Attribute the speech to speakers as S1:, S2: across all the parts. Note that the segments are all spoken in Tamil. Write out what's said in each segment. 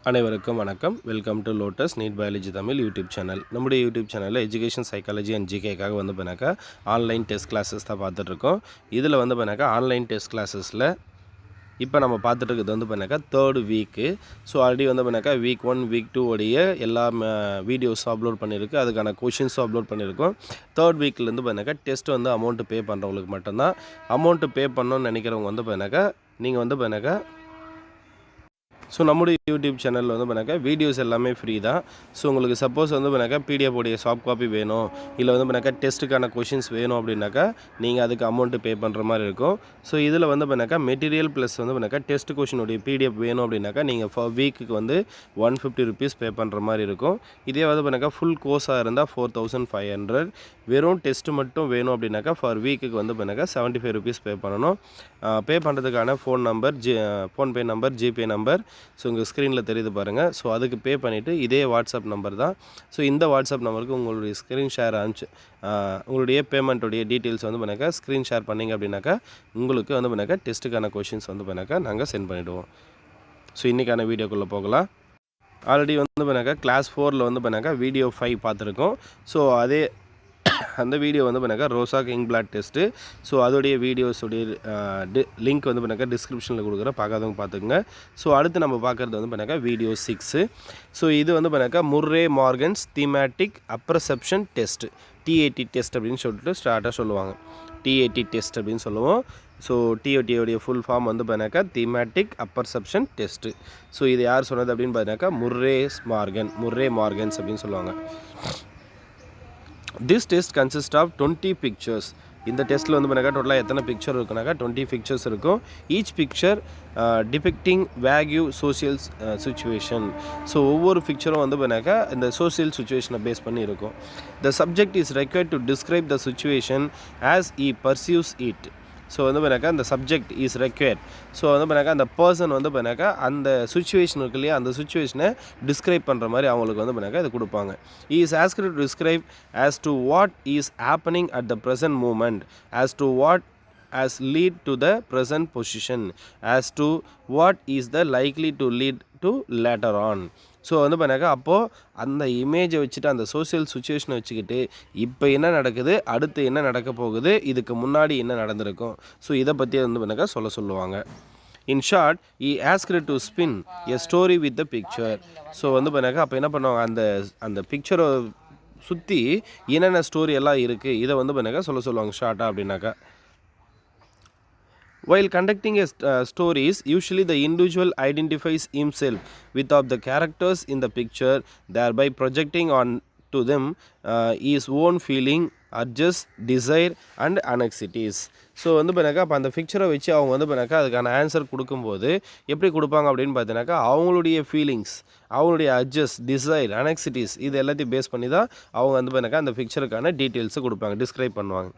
S1: அனைவருக்கும் வணக்கம். Welcome to Lotus NEET biology Tamil YouTube channel. நம்முடைய யூடியூப் சேனலில் எஜுகேஷன் சைக்காலஜி அண்ட் ஜிகேக்காக வந்து பண்ணாக்கா ஆன்லைன் டெஸ்ட் கிளாஸஸ் தான் பார்த்துட்ருக்கோம். இதில் வந்து பண்ணாக்கா ஆன்லைன் டெஸ்ட் கிளாஸஸில் இப்போ நம்ம பார்த்துட்டு வந்து பண்ணாக்கா தேர்டு வீக்கு. ஸோ ஆல்ரெடி வந்து பண்ணாக்கா வீக் 1 வீக் 2 உடைய எல்லா வீடியோஸும் அப்லோட் பண்ணியிருக்கு, அதுக்கான கொஷின்ஸும் அப்லோட் பண்ணியிருக்கோம். தேர்ட் வீக்லேருந்து பண்ணாக்கா டெஸ்ட் வந்து அமௌண்ட்டு பே பண்ணுறவங்களுக்கு மட்டும்தான். அமௌண்ட்டு பே பண்ணணும்னு நினைக்கிறவங்க வந்து பண்ணாக்கா நீங்கள் வந்து பண்ணாக்கா நம்முடைய யூடியூப் சேனலில் வந்து பண்ணாக்கா வீடியோஸ் எல்லாமே ஃப்ரீ தான். உங்களுக்கு சப்போஸ் வந்து பண்ணாக்கா பிடிஎஃப் உடைய சாஃப்ட் காப்பி வேணும், இல்லை வந்து பண்ணாக்கா டெஸ்ட்டுக்கான கொஷின்ஸ் வேணும் அப்படின்னாக்கா நீங்கள் அதுக்கு அமௌண்ட்டு பே பண்ணுற மாதிரி இருக்கும். இதில் வந்து பண்ணாக்கா மெட்டீரியல் ப்ளஸ் வந்து பண்ணாக்கா டெஸ்ட் கொஷினுடைய பிடிஎஃப் வேணும் அப்படின்னாக்கா நீங்கள் வீக்குக்கு வந்து 150 ருபீஸ் பே பண்ணுற மாதிரி இருக்கும். இதே வந்து பண்ணாக்கா ஃபுல் கோர்ஸாக இருந்தால் 4500. வெறும் டெஸ்ட்டு மட்டும் வேணும் அப்படின்னாக்கா வீக்குக்கு வந்து பண்ணாக்கா 75 ருபீஸ் பே பண்ணணும். பே பண்ணுறதுக்கான ஃபோன்பே நம்பர், ஜிபே நம்பர் உங்கள் ஸ்க்ரீனில் தெரியுது பாருங்கள். அதுக்கு பே பண்ணிவிட்டு இதே வாட்ஸ்அப் நம்பர் தான். இந்த வாட்ஸ்அப் நம்பருக்கு உங்களுடைய ஸ்க்ரீன் ஷேர் உங்களுடைய பேமெண்ட்டுடைய டீட்டெயில்ஸ் வந்து பண்ணாக்கா ஸ்க்ரீன் ஷேர் பண்ணிங்க அப்படின்னாக்கா உங்களுக்கு வந்து பண்ணாக்கா டெஸ்ட்டுக்கான கொஷின்ஸ் வந்து பண்ணாக்கா நாங்கள் சென்ட் பண்ணிவிடுவோம். இன்றைக்கான வீடியோக்குள்ளே போகலாம். ஆல்ரெடி வந்து பண்ணாக்கா கிளாஸ் 4ல் வந்து பண்ணாக்கா வீடியோ 5 பார்த்துருக்கோம். அந்த வீடியோ வந்து பண்ணாக்கா ரோசாக் இங்க் பிளாட் டெஸ்ட்டு. அதோடைய வீடியோஸுடைய லிங்க் வந்து பண்ணாக்கா டிஸ்கிரிப்ஷனில் கொடுக்குறேன், பார்க்காதவங்க பார்த்துக்குங்க. அடுத்து நம்ம பார்க்குறது வந்து பண்ணாக்கா வீடியோ 6. இது வந்து பண்ணாக்கா Murray Morgan's thematic apperception test, TAT test அப்படின்னு சொல்லிட்டு ஸ்டார்ட்டாக சொல்லுவாங்க. டிஏடி டெஸ்ட் அப்படின்னு சொல்லுவோம். டிஓடியோடைய ஃபுல் ஃபார்ம் வந்து பண்ணாக்கா தீமேட்டிக் அப்பர்செப்ஷன் டெஸ்ட்டு. இது யார் சொன்னது அப்படின்னு பார்த்தீங்கன்னாக்கா முர்ரே மார்கன்ஸ் அப்படின்னு சொல்லுவாங்க. This test consists of 20 pictures. இந்த டெஸ்ட்டில் வந்து பண்ணாக்கா டோட்டலாக எத்தனை பிக்சர் இருக்குனாக்கா 20 பிக்சர்ஸ் இருக்கும். Each picture depicting vague social situation. ஒவ்வொரு பிக்சரும் வந்து பண்ணாக்கா இந்த சோசியல் சுச்சுவேஷனை பேஸ் பண்ணி இருக்கும். The subject is required to describe the situation as E பர்சியூஸ் it. வந்து பண்ணாக்கா அந்த சப்ஜெக்ட் இஸ் ரெக்வயர்ட். வந்து பண்ணாக்கா அந்த பர்சன் வந்து பண்ணாக்கா அந்த சுச்சுவேஷன் இருக்கு இல்லையா, அந்த சுச்சுவேஷனை டிஸ்கிரைப் பண்ணுற மாதிரி அவங்களுக்கு வந்து பண்ணாக்கா இது கொடுப்பாங்க. Is asked to describe as to what is happening at the present moment, as to what as lead to the present position, as to what is the likely to lead to later on. வந்து பண்ணாக்கா அப்போது அந்த இமேஜை வச்சுட்டு அந்த சோசியல் சுச்சுவேஷனை வச்சுக்கிட்டு இப்போ என்ன நடக்குது, அடுத்து என்ன நடக்க போகுது, இதுக்கு முன்னாடி என்ன நடந்திருக்கும், இதை பற்றி வந்து பண்ணாக்கா சொல்லுவாங்க. In short E asked to spin a story with the picture. வந்து பண்ணாக்கா அப்போ என்ன பண்ணுவாங்க, அந்த பிக்சரை சுற்றி என்னென்ன ஸ்டோரி எல்லாம் இருக்குது இதை வந்து பண்ணாக்கா சொல்லுவாங்க ஷார்ட்டாக அப்படின்னாக்கா. While conducting stories, usually the individual identifies himself with of the characters in the picture, thereby projecting on to them his own feeling, urges, desire and anxieties. வந்து பண்ணாக்கா அப்போ அந்த பிக்சரை வச்சு அவங்க வந்து பண்ணாக்கா அதுக்கான ஆன்சர் கொடுக்கும்போது எப்படி கொடுப்பாங்க அப்படின்னு பார்த்தீங்கன்னாக்கா அவங்களுடைய ஃபீலிங்ஸ், அவங்களுடைய அட்ஜஸ், டிசைர், அனெக்சிட்டிஸ் இது எல்லாத்தையும் பேஸ் பண்ணி தான் அவங்க வந்து பண்ணாக்கா அந்த பிக்சருக்கான டீட்டெயில்ஸை கொடுப்பாங்க, டிஸ்கிரைப் பண்ணுவாங்க.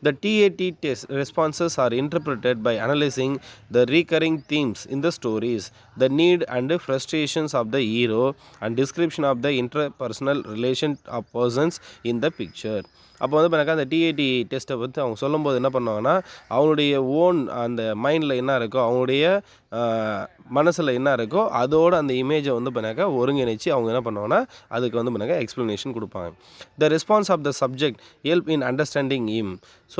S1: The TAT test responses are interpreted by analyzing the recurring themes in the stories, the need and frustrations of the hero, and description of the interpersonal relation of persons in the picture. அப்போ வந்து பண்ணாக்கா அந்த டிஏடி டெஸ்ட்டை பற்றி அவங்க சொல்லும்போது என்ன பண்ணுவாங்கன்னா அவங்களுடைய ஓன் அந்த மைண்டில் என்ன இருக்கோ, அவங்களுடைய மனசில் என்ன இருக்கோ அதோடு அந்த இமேஜை வந்து பண்ணாக்கா ஒருங்கிணைச்சு அவங்க என்ன பண்ணுவாங்கன்னா அதுக்கு வந்து பண்ணாக்கா எக்ஸ்ப்ளனேஷன் கொடுப்பாங்க. The response of the subject help in understanding him.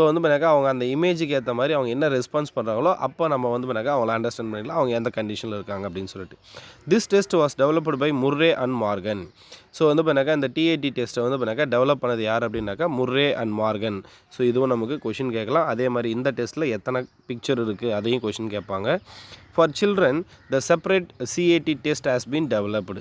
S1: வந்து பண்ணாக்கா அவங்க அந்த இமேஜுக்கு ஏற்ற மாதிரி அவங்க என்ன ரெஸ்பான்ஸ் பண்ணுறாங்களோ அப்போ நம்ம வந்து பண்ணாக்கா அவங்கள அண்டர்ஸ்டாண்ட் பண்ணிக்கலாம் அவங்க எந்த கண்டிஷனில் இருக்காங்க அப்படின்னு சொல்லிட்டு. This test was developed by Murray and Morgan. வந்து பண்ணாக்கா இந்த டிஏடி டெஸ்ட்டை வந்து பண்ணாக்கா டெவலப் பண்ணது யார் அப்படின்னாக்கா முர்ரே அண்ட் மார்கன். இதுவும் நமக்கு கொஷின் கேட்கலாம். அதே மாதிரி இந்த டெஸ்ட்டில் எத்தனை பிக்சர் இருக்குது அதையும் கொஷின் கேட்பாங்க. For children the separate CAT test has been developed.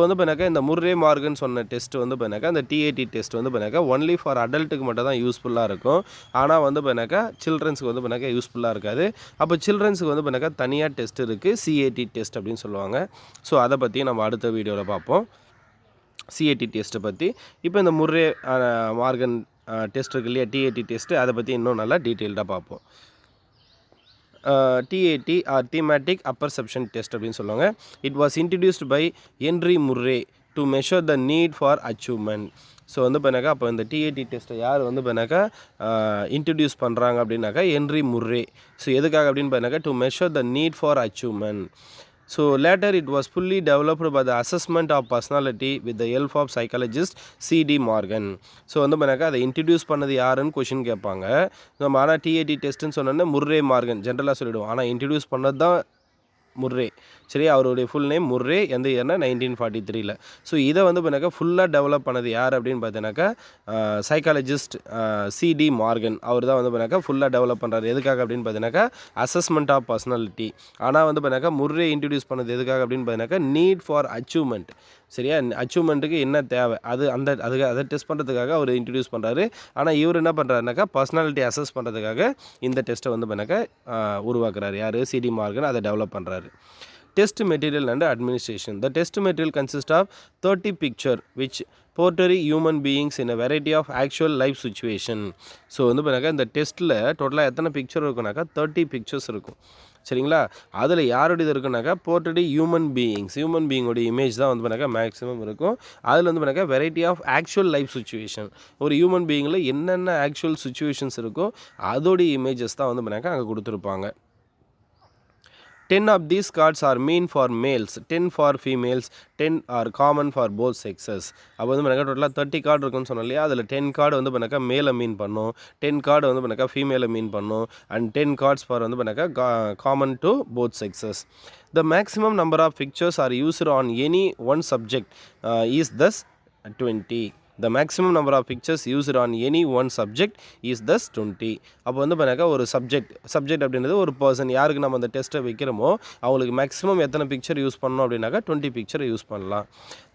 S1: வந்து பண்ணாக்கா இந்த முர்ரே மார்கன் சொன்ன டெஸ்ட் வந்து பண்ணாக்கா அந்த டிஏடி டெஸ்ட் வந்து பண்ணாக்கா ஒன்லி ஃபார் அடல்ட்டுக்கு மட்டும் தான் யூஸ்ஃபுல்லாக இருக்கும். ஆனால் வந்து பண்ணாக்கா சில்ட்ரன்ஸுக்கு வந்து பண்ணாக்கா யூஸ்ஃபுல்லாக இருக்காது. அப்போ சில்ட்ரன்ஸுக்கு வந்து பண்ணாக்கா தனியாக டெஸ்ட் இருக்குது, சிஏடி டெஸ்ட் அப்படின்னு சொல்லுவாங்க. அதை பற்றி நம்ம அடுத்த வீடியோவில் பார்ப்போம், சிஏடி டெஸ்ட்டை பற்றி. இப்போ இந்த முர்ரே மார்கன் டெஸ்ட் இருக்கு இல்லையா, டிஏடி டெஸ்ட்டு, அதை பற்றி இன்னும் நல்லா டீட்டெயில்டாக பார்ப்போம். TAT or thematic apperception test அப்படின்னு சொல்லுவாங்க. It was introduced by Henry Murray to measure the need for achievement. வந்து பண்ணாக்கா அப்போ இந்த டிஏடி டெஸ்ட்டை யார் வந்து பண்ணாக்கா இன்ட்ரடியூஸ் பண்ணுறாங்க அப்படின்னாக்கா ஹென்ரி முர்ரே. எதுக்காக அப்படின்னு பண்ணாக்கா to measure the need for achievement. So later it was fully developed by the assessment of personality with the help of psychologist C.D. Morgan. So வந்து பண்ணாக்கா அதை இன்ட்ரடியூஸ் பண்ணது யாருன்னு கொஷின் கேட்பாங்க. நம்ம ஆனால் டிஏடி டெஸ்ட்டுன்னு சொன்னோன்னே முர்ரே மார்கன் ஜென்ரலாக சொல்லிவிடுவோம். ஆனால் இன்ட்ரடியூஸ் பண்ணது தான் முர்ரே. சரி, அவருடைய ஃபுல் நேம் முர்ரே. எந்த இயர்னா 1943ல். ஸோ இதை வந்து பண்ணாக்கா ஃபுல்லாக டெவலப் பண்ணது யார் அப்படின்னு பார்த்தீங்கன்னாக்கா சைக்காலஜிஸ்ட் சிடி மார்கன். அவர் தான் வந்து பண்ணாக்கா ஃபுல்லாக டெவலப் பண்ணுறாரு. எதுக்காக அப்படின்னு பார்த்தீங்கன்னாக்கா அசஸ்மெண்ட் ஆஃப் பர்சனாலிட்டி. ஆனால் வந்து பண்ணாக்கா முர்ரே இன்ட்ரடியூஸ் பண்ணது எதுக்காக அப்படின்னு பார்த்தீங்கன்னாக்கா நீட் ஃபார் அச்சீவ்மெண்ட். சரியா, அச்சீவ்மெண்ட்டுக்கு என்ன தேவை அதை டெஸ்ட் பண்ணுறதுக்காக அவர் இன்ட்ரடியூஸ் பண்ணுறாரு. ஆனால் இவர் என்ன பண்ணுறாருனாக்கா பர்சனாலிட்டி அசஸ் பண்ணுறதுக்காக இந்த டெஸ்ட்டை வந்து பண்ணாக்கா உருவாக்குறாரு. யார்? சிடி மார்கன் அதை டெவலப் பண்ணுறாரு. Test material and administration. The test material consists of 30 picture which portray human beings in a variety of actual life situation. So வந்து பண்ணாக்கா இந்த டெஸ்ட்டில் டோட்டலாக எத்தனை பிக்சர் இருக்குனாக்கா 30 பிக்சர்ஸ் இருக்கும். சரிங்களா, அதில் யாருடைய இருக்குனாக்கா போர்ட்ரே ஹியூமன் பீயிங்கோடைய இமேஜ் தான் வந்து பண்ணாக்கா மேக்ஸிமம் இருக்கும். அதில் வந்து பண்ணாக்கா variety of actual life situation. ஒரு ஹியூமன் பீயிங்கில் என்னென்ன ஆக்சுவல் சுச்சுவேஷன்ஸ் இருக்கோ அதோடைய இமேஜஸ் தான் வந்து பண்ணாக்கா அங்கே கொடுத்துருப்பாங்க. 10 of these cards are mean for males, 10 for females, 10 are common for both sexes. அப்போ வந்து பண்ணாக்கா டோட்டலாக 30 கார்டு இருக்குன்னு சொன்னோம் இல்லையா, அதில் 10 கார்டு வந்து பண்ணாக்கா மேலை மீன் பண்ணும், 10 கார்டு வந்து பண்ணாக்கா ஃபீமேலை மீன் பண்ணும், அண்ட் 10 cards for வந்து பண்ணாக்கா common to both sexes. The maximum number of pictures are used on any one subject is thus 20. The maximum number of pictures used on any one subject is thus 20. அப்போ வந்து பண்ணாக்கா ஒரு சப்ஜெக்ட் அப்படின்றது ஒரு பர்சன், யாருக்கு நம்ம அந்த டெஸ்ட்டை வைக்கிறோமோ அவங்களுக்கு மேக்ஸிமம் எத்தனை பிக்சர் யூஸ் பண்ணணும் அப்படின்னாக்கா 20 பிக்சரை யூஸ் பண்ணலாம்.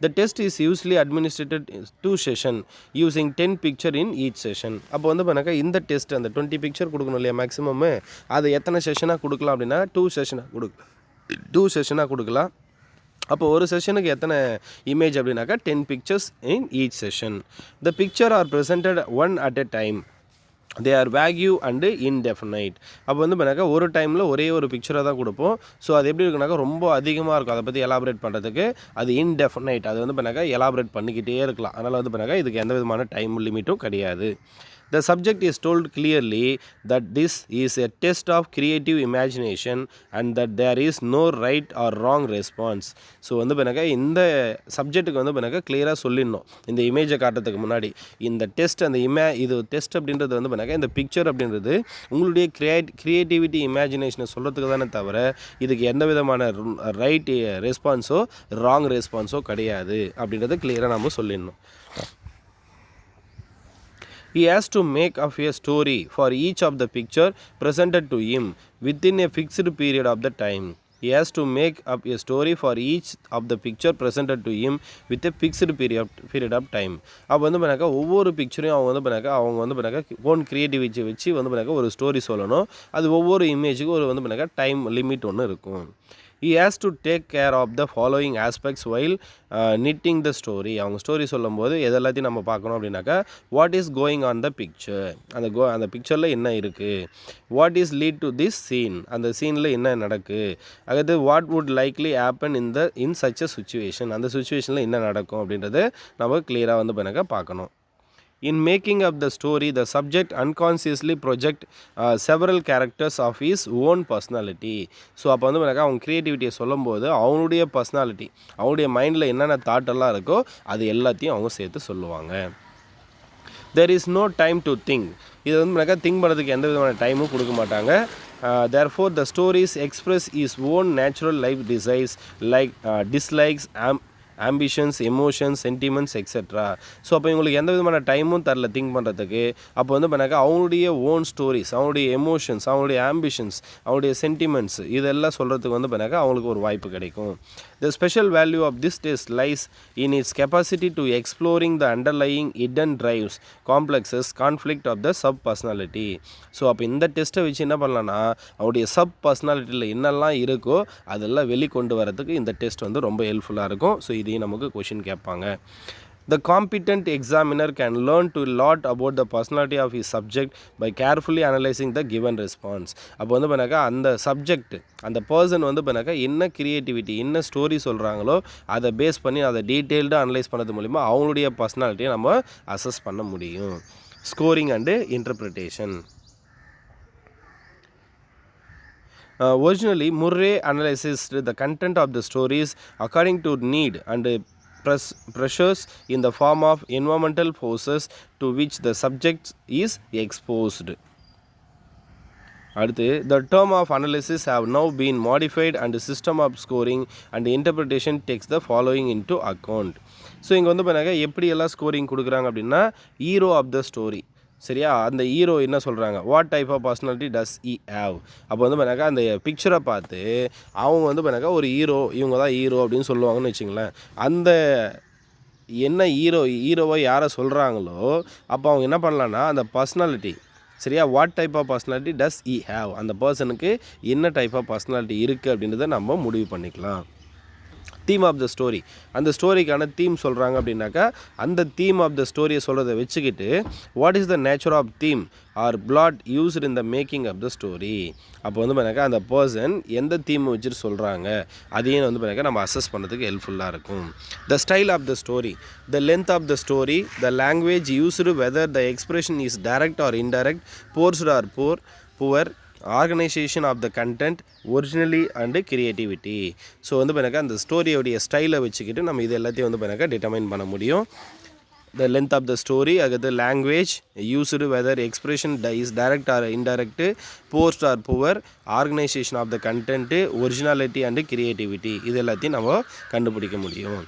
S1: The test is usually administered 2 sessions using 10 picture in each session. அப்போ வந்து பண்ணாக்கா இந்த டெஸ்ட் அந்த 20 பிக்சர் கொடுக்கணும் இல்லையா மேக்ஸிமம், அதை எத்தனை செஷனாக கொடுக்கலாம் அப்படின்னா 2 செஷனாக கொடுக்கலாம். அப்போ ஒரு செஷனுக்கு எத்தனை இமேஜ் அப்படின்னாக்கா 10 pictures in each session. The picture are presented one at a time. They are vague and indefinite. அப்போ வந்து பண்ணாக்கா ஒரு டைமில் ஒரே ஒரு பிக்சரை தான் கொடுப்போம். ஸோ அது எப்படி இருக்குனாக்கா ரொம்ப அதிகமாக இருக்கும். அதை பற்றி எலாபரேட் பண்ணுறதுக்கு அது இன்டெஃபினைட். அது வந்து பண்ணாக்கா எலாபரேட் பண்ணிக்கிட்டே இருக்கலாம். அதனால் வந்து பண்ணாக்கா இதுக்கு எந்த விதமான டைம் லிமிட்டும் கிடையாது. The subject is told clearly that this is a test of creative imagination and that there is no right or wrong response. So வந்து பண்ணாக்கா இந்த சப்ஜெக்ட்டுக்கு வந்து பண்ணாக்கா கிளியராக சொல்லிடணும். இந்த இமேஜை காட்டுறதுக்கு முன்னாடி இந்த டெஸ்ட் இது டெஸ்ட் அப்படின்றது வந்து பண்ணாக்கா இந்த பிக்சர் அப்படின்றது உங்களுடைய கிரியேட்டிவிட்டி இமேஜினேஷனை சொல்கிறதுக்கு தானே தவிர இதுக்கு எந்த விதமான ரைட் ரெஸ்பான்ஸோ ராங் ரெஸ்பான்ஸோ கிடையாது அப்படின்றத கிளியராக நம்ம சொல்லிடணும். He has to make up a story for each of the picture presented to him within a fixed period of the time. He has to make up a story for each of the picture presented to him with a fixed period of time. அப்போ வந்து பண்ணாக்கா ஒவ்வொரு பிக்சரையும் அவங்க வந்து பண்ணாக்கா ஓன் கிரியேட்டிவிட்டி வச்சு வந்து பண்ணாக்கா ஒரு ஸ்டோரி சொல்லணும். அது ஒவ்வொரு இமேஜுக்கும் ஒரு வந்து பண்ணாக்கா டைம் லிமிட் ஒன்று இருக்கும். He has to take care of the following aspects while knitting the story. அவங்க ஸ்டோரி சொல்லும்போது எதெல்லாத்தையும் நம்ம பார்க்கணும் அப்படின்னாக்கா what is going on the picture, அந்த பிக்சரில் என்ன இருக்குது, what is lead to this scene, அந்த சீனில் என்ன நடக்கு, அதாவது what would likely happen in such a situation, அந்த சுச்சுவேஷனில் என்ன நடக்கும் அப்படின்றது நம்ம கிளியராக வந்து பண்ணாக்கா பார்க்கணும். In making up the story, the subject unconsciously project several characters of his own personality. So அப்போ வந்து பண்ணாக்கா அவங்க க்ரியேட்டிவிட்டியை சொல்லும்போது அவனுடைய பர்சனாலிட்டி, அவனுடைய மைண்டில் என்னென்ன தாட்டெல்லாம் இருக்கோ அது எல்லாத்தையும் அவங்க சேர்த்து சொல்லுவாங்க. There is no time to think. இது வந்து பண்ணாக்கா திங்க் பண்ணுறதுக்கு எந்த விதமான டைமும் கொடுக்க மாட்டாங்க. Therefore the stories express his own natural life desires like dislikes, ambitions, emotions, sentiments etcetera. So அப்போ இவங்களுக்கு எந்த விதமான டைமும் தரல திங்க் பண்ணுறதுக்கு. அப்போ வந்து பண்ணாக்கா அவங்களுடைய ஓன் ஸ்டோரிஸ், அவங்களுடைய எமோஷன்ஸ், அவங்களுடைய ஆம்பிஷன்ஸ், அவங்களுடைய சென்டிமெண்ட்ஸ் இதெல்லாம் சொல்கிறதுக்கு வந்து பண்ணாக்கா அவங்களுக்கு ஒரு வாய்ப்பு கிடைக்கும். The special value of this test lies in its capacity to exploring the underlying hidden drives, complexes, conflict of the sub personality. So அப்போ இந்த டெஸ்ட்டை வச்சு என்ன பண்ணலான்னா அவருடைய சப் பர்சனாலிட்டியில் என்னெல்லாம் இருக்கோ அதெல்லாம் வெளிக்கொண்டு வரதுக்கு இந்த டெஸ்ட் வந்து ரொம்ப ஹெல்ப்ஃபுல்லாக இருக்கும். ஸோ இதையும் நமக்கு கொஷின் கேட்பாங்க. The competent examiner can learn to lot about the personality of his subject by carefully analyzing the given response. அப்போ வந்து பண்ணாக்கா அந்த சப்ஜெக்ட், அந்த பர்சன் வந்து பண்ணாக்கா என்ன கிரியேட்டிவிட்டி, என்ன ஸ்டோரி சொல்கிறாங்களோ அதை பேஸ் பண்ணி அதை டீட்டெயில்டாக அனலைஸ் பண்ணது மூலிமா அவங்களுடைய பர்சனாலிட்டியை நம்ம அசஸ் பண்ண முடியும். Scoring and interpretation. Originally, Murray analyzed the content of the stories according to need and pressures in the form of environmental forces to which the subject is exposed. அடுத்து the term of analysis have now been modified and the system of scoring and interpretation takes the following into account. So இங்கே வந்து பாருங்க எப்படியெல்லாம் ஸ்கோரிங் கொடுக்குறாங்க அப்படின்னா ஹீரோ ஆஃப் த ஸ்டோரி சரியா அந்த ஹீரோ என்ன சொல்கிறாங்க what type of personality does he have அப்போ வந்து பாருங்க அந்த பிக்சரை பார்த்து அவங்க வந்து பாருங்க ஒரு ஹீரோ இவங்க தான் ஹீரோ அப்படின்னு சொல்லுவாங்கன்னு வச்சுங்களேன் அந்த என்ன ஹீரோவை யாரை சொல்கிறாங்களோ அப்போ அவங்க என்ன பண்ணலான்னா அந்த பர்சனாலிட்டி சரியா what type of personality does he have அந்த பர்சனுக்கு என்ன டைப் ஆஃப் பர்சனாலிட்டி இருக்குது அப்படின்றத நம்ம முடிவு பண்ணிக்கலாம். தீம் ஆஃப் த ஸ்டோரி அந்த ஸ்டோரிக்கான தீம் சொல்கிறாங்க அப்படின்னாக்கா அந்த தீம் ஆஃப் த ஸ்டோரியை சொல்கிறத வச்சுக்கிட்டு what is the nature of theme or plot used in the making of the story அப்போ வந்து பார்த்தாக்கா அந்த பர்சன் எந்த தீமை வச்சுட்டு சொல்கிறாங்க அதையும் வந்து பார்த்தாக்கா நம்ம அசஸ் பண்ணுறதுக்கு ஹெல்ப்ஃபுல்லாக இருக்கும். The style of the story the length of the story the language used whether the expression is direct or indirect forced or poor organisation of the content originally and creativity so வந்து பார்த்தாக்கா அந்த ஸ்டோரியோடைய ஸ்டைலை வச்சுக்கிட்டு நம்ம இது எல்லாத்தையும் வந்து பார்த்தாக்கா டிட்டர்மைன் பண்ண முடியும். The length of the story அது language used whether expression is direct or indirect post or poor organisation of the content originality and creativity இது எல்லாத்தையும் நம்ம கண்டுபிடிக்க முடியும்.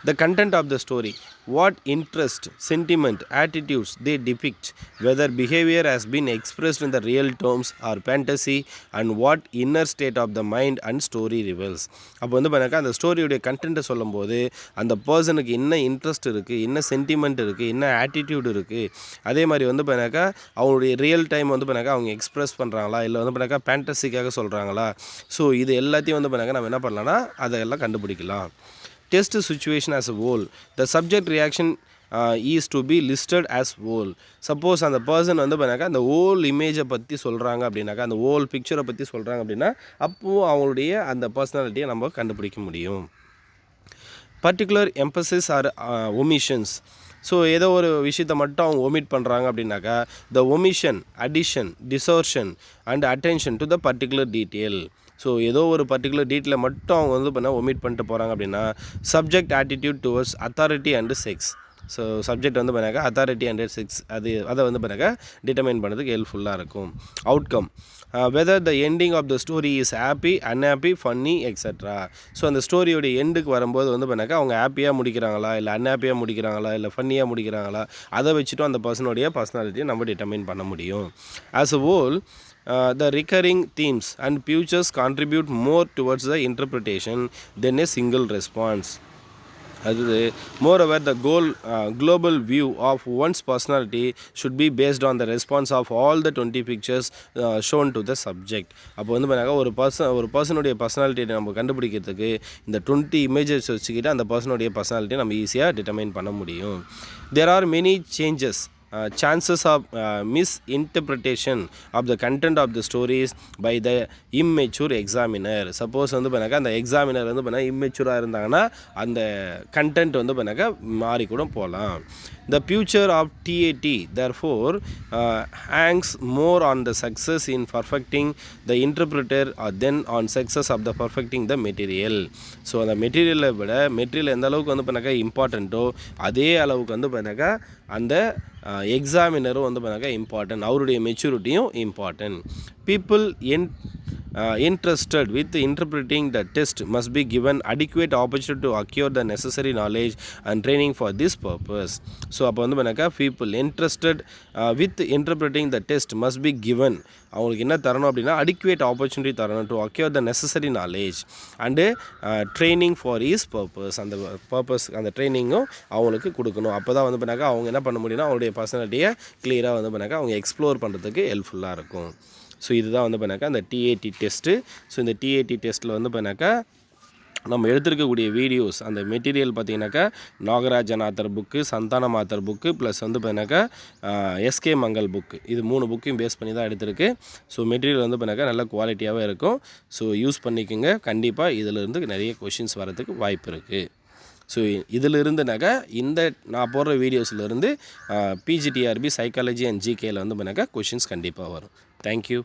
S1: The content of the story, what interest, sentiment, attitudes they depict, whether behavior has been expressed in the real terms or fantasy, and what inner state of the mind and story reveals. அப்போ வந்து பார்த்தாக்கா அந்த ஸ்டோரியுடைய கண்டென்ட்டை சொல்லும்போது அந்த பர்சனுக்கு என்ன இன்ட்ரெஸ்ட் இருக்குது என்ன சென்டிமெண்ட் இருக்குது என்ன ஆட்டிடியூட் இருக்குது அதே மாதிரி வந்து பார்த்தாக்கா அவங்களுடைய ரியல் டைம் வந்து பார்த்தாக்கா அவங்க எக்ஸ்ப்ரெஸ் பண்ணுறாங்களா இல்லை வந்து பார்த்தாக்கா ஃபேண்டசிக்காக சொல்கிறாங்களா ஸோ இது எல்லாத்தையும் வந்து பார்த்தாக்கா நம்ம என்ன பண்ணலாம்னா அதெல்லாம் கண்டுபிடிக்கலாம். Test situation as a whole. The subject reaction is to be listed as whole. Suppose அந்த பர்சன் வந்து பண்ணாக்கா அந்த ஹோல் இமேஜை பற்றி சொல்கிறாங்க அப்படின்னாக்கா அந்த ஹோல் பிக்சரை பற்றி சொல்கிறாங்க அப்படின்னா அப்போது அவங்களுடைய அந்த பர்சனாலிட்டியை நம்ம கண்டுபிடிக்க முடியும். Particular emphasis or omissions so ஏதோ ஒரு விஷயத்தை மட்டும் அவங்க ஒமிட் பண்ணுறாங்க அப்படின்னாக்கா the omission addition distortion and attention to the particular detail so ஏதோ ஒரு பர்டிகுலர் டீட்டெயிலை மட்டும் அவங்க வந்து பண்ணால் ஒமிட் பண்ணிட்டு போகிறாங்க அப்படின்னா subject attitude towards authority and sex so subject வந்து பண்ணாக்கா அத்தாரிட்டி அண்ட் செக்ஸ் அதை வந்து பண்ணாக்கா டிட்டர்மைன் பண்ணுறதுக்கு ஹெல்ப்ஃபுல்லாக இருக்கும். Outcome whether the ending of the story is happy unhappy funny extra so அந்த ஸ்டோரியோடைய எண்டுக்கு வரும்போது வந்து பண்ணாக்கா அவங்க ஹாப்பியாக முடிக்கிறாங்களா இல்லை அன்ஹாப்பியாக முடிக்கிறாங்களா இல்லை ஃபன்னியாக முடிக்கிறாங்களா அதை வச்சுட்டும் அந்த பர்சனுடைய பர்சனாலிட்டியை நம்ம டிட்டர்மைன் பண்ண முடியும். As a whole the recurring themes and features contribute more towards the interpretation than a single response. Moreover, the global view of one's personality should be based on the response of all the 20 pictures shown to the subject. அப்போ வந்து பார்த்தீங்கன்னா ஒரு பர்சனுடைய பர்சனாலிட்டியை நம்ம கண்டுபிடிக்கிறதுக்கு இந்த 20 இமேஜஸ் வச்சுக்கிட்டு அந்த பர்சனுடைய பர்சனாலிட்டியை நம்ம ஈஸியாக டிட்டர்மைன் பண்ண முடியும். There are many chances of misinterpretation of the content of the stories by the immature examiner. Suppose வந்து பண்ணாக்கா அந்த எக்ஸாமினர் வந்து பண்ணால் இம்மெச்சூராக இருந்தாங்கன்னா அந்த கண்டென்ட் வந்து பண்ணாக்கா மாறி கூட போகலாம். The future of TAT therefore hangs more on the success in perfecting the interpreter than on success of the perfecting the material. So அந்த மெட்டீரியலை விட மெட்டீரியல் எந்த அளவுக்கு வந்து பண்ணாக்கா இம்பார்ட்டண்ட்டோ அதே அளவுக்கு வந்து பண்ணாக்கா அந்த எக்ஸாமினரும் வந்து பண்ணாக்கா இம்பார்ட்டன்ட் அவருடைய மெச்சூரிட்டியும் important. People interested with interpreting the test must be given adequate opportunity to acquire the necessary knowledge and training for this purpose. So அப்போ வந்து பண்ணாக்கா people interested with interpreting the test must be given அவங்களுக்கு என்ன தரணும் அப்படின்னா adequate opportunity தரணும் to acquire the necessary knowledge and training for his purpose. அந்த பர்பஸ் அந்த ட்ரைனிங்கும் அவங்களுக்கு கொடுக்கணும். அப்போ தான் வந்து பண்ணாக்கா அவங்க என்ன பண்ண முடியும்னா அவங்களுடைய பர்சனாலிட்டியை கிளியராக வந்து பண்ணாக்கா அவங்க எக்ஸ்ப்ளோர் பண்ணுறதுக்கு ஹெல்ப்ஃபுல்லாக இருக்கும். ஸோ இதுதான் வந்து பண்ணாக்கா அந்த டிஏடி டெஸ்ட்டு. ஸோ இந்த டிஏடி டெஸ்ட்டில் வந்து பண்ணாக்கா நம்ம எடுத்துருக்கக்கூடிய வீடியோஸ் அந்த மெட்டீரியல் பார்த்திங்கனாக்கா Nagarajan author book Santhanam author book plus வந்து பார்த்தீங்கன்னாக்கா எஸ்கே மங்கள் புக்கு இது 3 புக்கையும் பேஸ் பண்ணி தான் எடுத்திருக்கு. ஸோ மெட்டீரியல் வந்து பார்த்தீங்கன்னாக்கா நல்ல குவாலிட்டியாகவே இருக்கும். ஸோ யூஸ் பண்ணிக்கோங்க. கண்டிப்பாக இதிலிருந்து நிறைய கொஷின்ஸ் வரதுக்கு வாய்ப்பு இருக்குது. ஸோ இதிலிருந்துனாக்கா இந்த நான் போடுற வீடியோஸ்லேருந்து பிஜிடிஆர்பி சைக்காலஜி அண்ட் ஜிகேயில் வந்து பண்ணாக்கா கொஷின்ஸ் கண்டிப்பாக வரும். தேங்க்யூ.